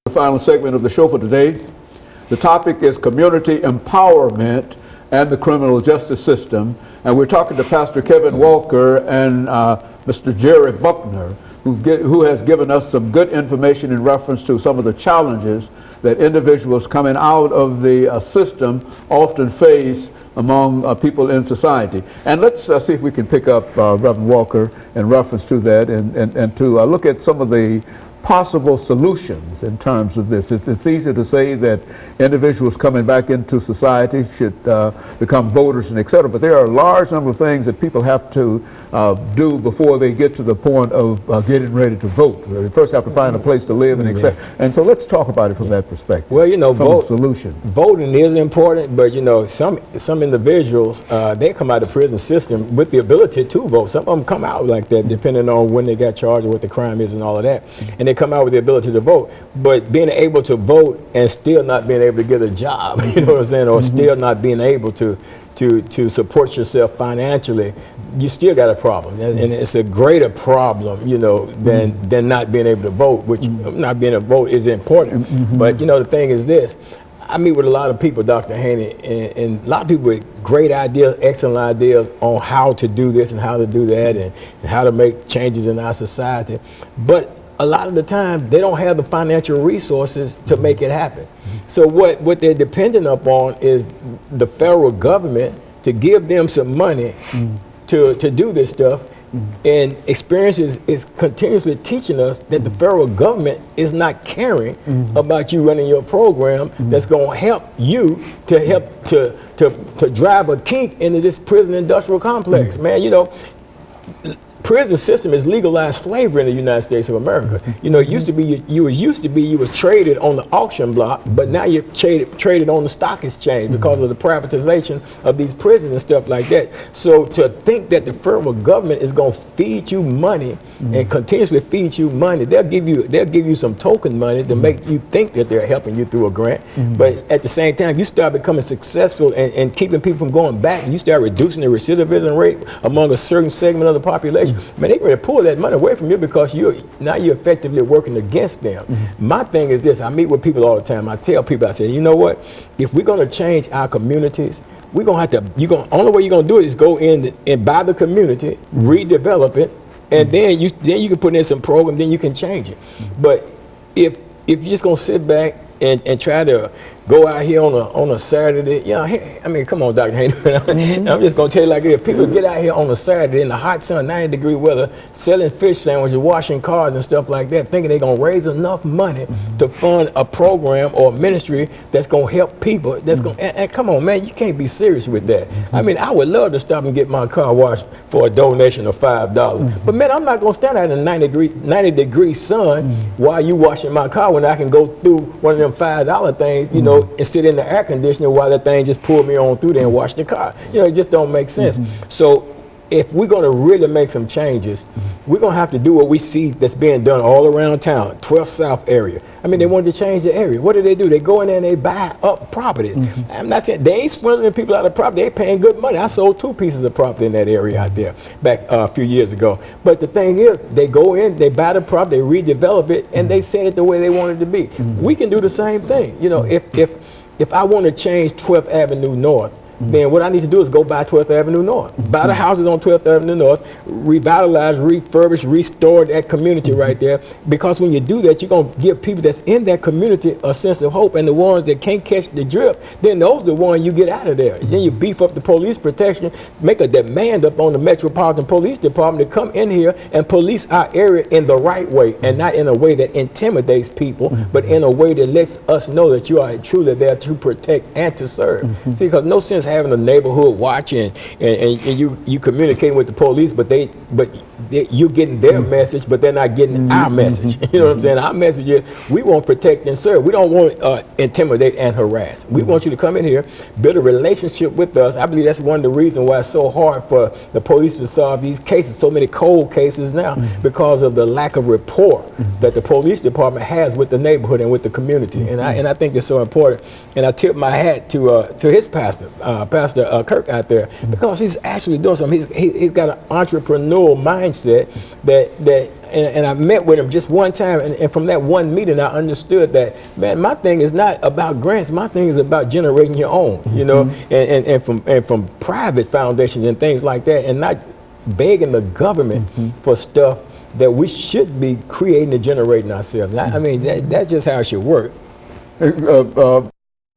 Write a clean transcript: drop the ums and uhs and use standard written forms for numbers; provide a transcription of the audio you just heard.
The final segment of the show for today. The topic is community empowerment and the criminal justice system. And we're talking to Pastor KWalker and Mr. JBuckner, who has given us some good information in reference to some of the challenges that individuals coming out of the system often face among people in society. And let's see if we can pick up Reverend Walker in reference to that and to look at some of the possible solutions in terms of this. It's easy to say that individuals coming back into society should become voters and et cetera, but there are a large number of things that people have to do before they get to the point of getting ready to vote. They first have to find a place to live and et cetera. And so let's talk about it from that perspective. Well, you know, voting is important, but you know, some individuals, they come out of the prison system with the ability to vote. Some of them come out like that, depending on when they got charged or what the crime is and all of that. And they come out with the ability to vote, but being able to vote and still not being able to get a job, you know what I'm saying, or still not being able to support yourself financially, you still got a problem. And it's a greater problem, you know, than not being able to vote, which not being able to vote is important. But, you know, the thing is this. I meet with a lot of people, Dr. Haney, and a lot of people with great ideas, excellent ideas on how to do this and how to do that and how to make changes in our society. But a lot of the time, they don't have the financial resources to make it happen. So what they're dependent upon is the federal government to give them some money to do this stuff. And experience is continuously teaching us that the federal government is not caring about you running your program that's going to help you to drive a kink into this prison industrial complex. Man, you know, prison system is legalized slavery in the United States of America. You know, it used to be you was traded on the auction block, but now you're traded on the stock exchange because of the privatization of these prisons and stuff like that. So to think that the federal government is going to feed you money and continuously feed you money, they'll give you some token money to make you think that they're helping you through a grant. But at the same time, you start becoming successful and keeping people from going back, and you start reducing the recidivism rate among a certain segment of the population. Man, they going to pull that money away from you because you're effectively working against them. My thing is this: I meet with people all the time. I tell people, I say, you know what? If we're going to change our communities, we're going to have to. Only way you're going to do it is go in and buy the community, redevelop it, and then you can put in some program, then you can change it. But if you're just going to sit back and try to go out here on a Saturday, you know, I mean, come on, Dr. Haney. I'm just gonna tell you like this: people get out here on a Saturday in the hot sun, 90-degree weather, selling fish sandwiches, washing cars and stuff like that, thinking they're gonna raise enough money to fund a program or a ministry that's gonna help people. That's gonna and come on, man, you can't be serious with that. I mean, I would love to stop and get my car washed for a donation of $5, but man, I'm not gonna stand out in the 90-degree sun while you washing my car when I can go through one of them $5 things, you know, and sit in the air conditioner while that thing just pulled me on through there and wash the car. You know, it just don't make sense. So if we're going to really make some changes, we're going to have to do what we see that's being done all around town, 12th South area. I mean, they wanted to change the area. What do? They go in there and they buy up properties. I'm not saying they ain't swindling people out of property. They paying good money. I sold 2 pieces of property in that area out there back a few years ago. But the thing is, they go in, they buy the property, they redevelop it, and they set it the way they want it to be. We can do the same thing. You know, if I want to change 12th Avenue North, then what I need to do is go buy 12th Avenue North. Buy the houses on 12th Avenue North, revitalize, refurbish, restore that community right there. Because when you do that, you're going to give people that's in that community a sense of hope. And the ones that can't catch the drip, then those are the ones you get out of there. Then you beef up the police protection, make a demand up on the Metropolitan Police Department to come in here and police our area in the right way, and not in a way that intimidates people, but in a way that lets us know that you are truly there to protect and to serve. See, because no sense having a neighborhood watch and you communicating with the police, but you're getting their message, but they're not getting our message. You know what I'm saying? Our message is we want to protect and serve. We don't want to intimidate and harass. We want you to come in here, build a relationship with us. I believe that's one of the reasons why it's so hard for the police to solve these cases, so many cold cases now, because of the lack of rapport that the police department has with the neighborhood and with the community. And I think it's so important. And I tip my hat to his pastor, Pastor Kirk out there, because he's actually doing something. He's got an entrepreneurial mindset that and I met with him just one time, and from that one meeting, I understood that, man, my thing is not about grants. My thing is about generating your own, you know, and from private foundations and things like that, and not begging the government for stuff that we should be creating and generating ourselves. I mean, that's just how it should work.